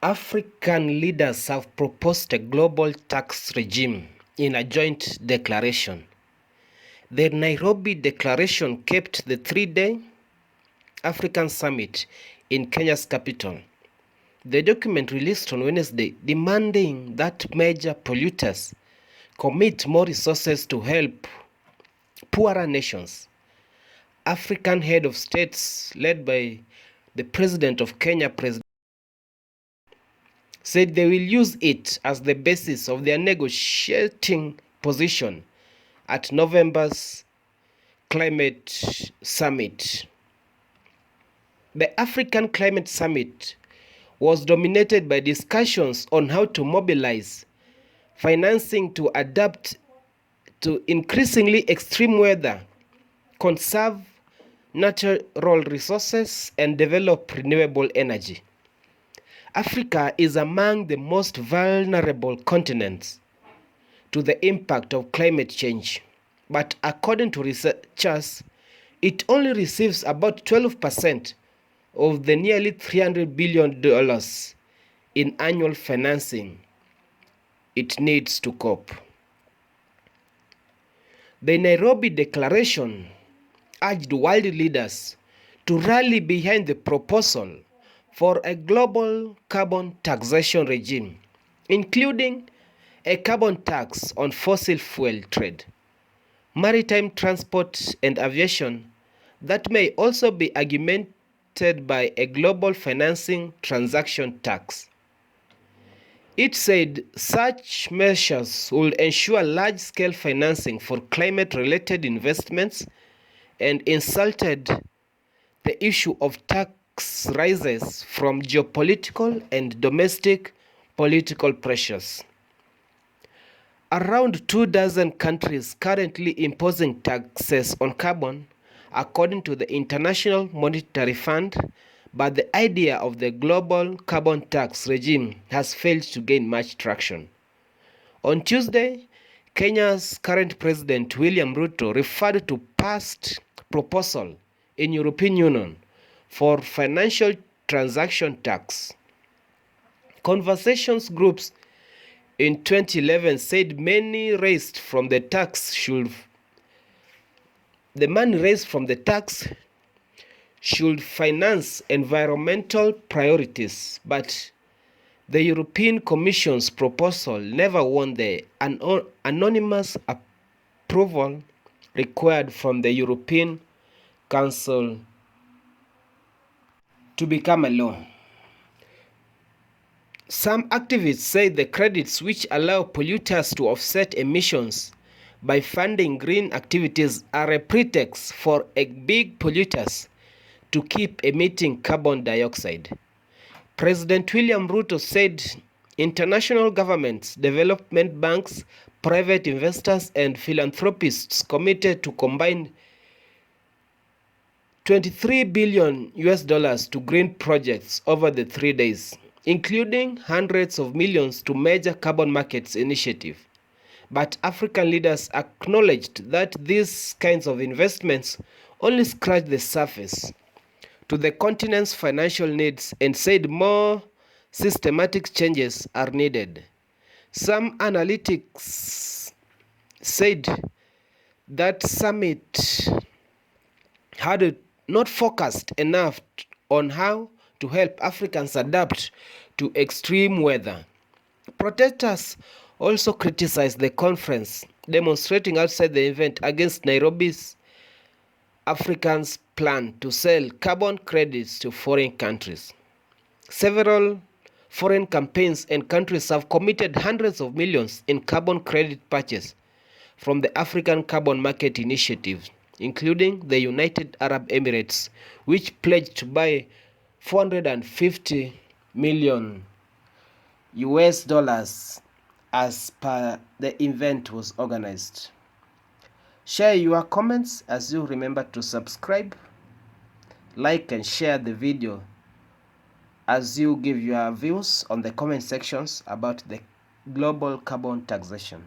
African leaders have proposed a global tax regime in a joint declaration. The Nairobi Declaration kept the three-day African Summit in Kenya's capital. The document released on Wednesday demanding that major polluters commit more resources to help poorer nations. African head of states led by the President of Kenya, said they will use it as the basis of their negotiating position at November's climate summit. The African Climate Summit was dominated by discussions on how to mobilize financing to adapt to increasingly extreme weather, conserve natural resources, and develop renewable energy. Africa is among the most vulnerable continents to the impact of climate change, but according to researchers, it only receives about 12% of the nearly $300 billion in annual financing it needs to cope. The Nairobi Declaration urged world leaders to rally behind the proposal for a global carbon taxation regime, including a carbon tax on fossil fuel trade, maritime transport, and aviation that may also be augmented by a global financing transaction tax. It said such measures will ensure large-scale financing for climate-related investments and insulted the issue of tax rises from geopolitical and domestic political pressures. Around 24 countries currently imposing taxes on carbon, according to the International Monetary Fund, but the idea of the global carbon tax regime has failed to gain much traction. On Tuesday, Kenya's current president William Ruto referred to past proposal in European Union for financial transaction tax. Conversations groups in 2011 said the money raised from the tax should finance environmental priorities, but the European Commission's proposal never won the anonymous approval required from the European Council to become a law. Some activists say the credits which allow polluters to offset emissions by funding green activities are a pretext for big polluters to keep emitting carbon dioxide. President William Ruto said international governments, development banks, private investors, and philanthropists committed to combine $23 billion to green projects over the 3 days, including hundreds of millions to major carbon markets initiative. But African leaders acknowledged that these kinds of investments only scratch the surface to the continent's financial needs and said more systematic changes are needed. Some analytics said that summit had not focused enough on how to help Africans adapt to extreme weather. Protesters also criticized the conference, demonstrating outside the event against Nairobi's Africans' plan to sell carbon credits to foreign countries. Several foreign campaigns and countries have committed hundreds of millions in carbon credit purchase from the African Carbon Market Initiative, including the United Arab Emirates, which pledged to buy $450 million as per the event was organized. Share your comments as you remember to subscribe, like and share the video as you give your views on the comment sections about the global carbon taxation.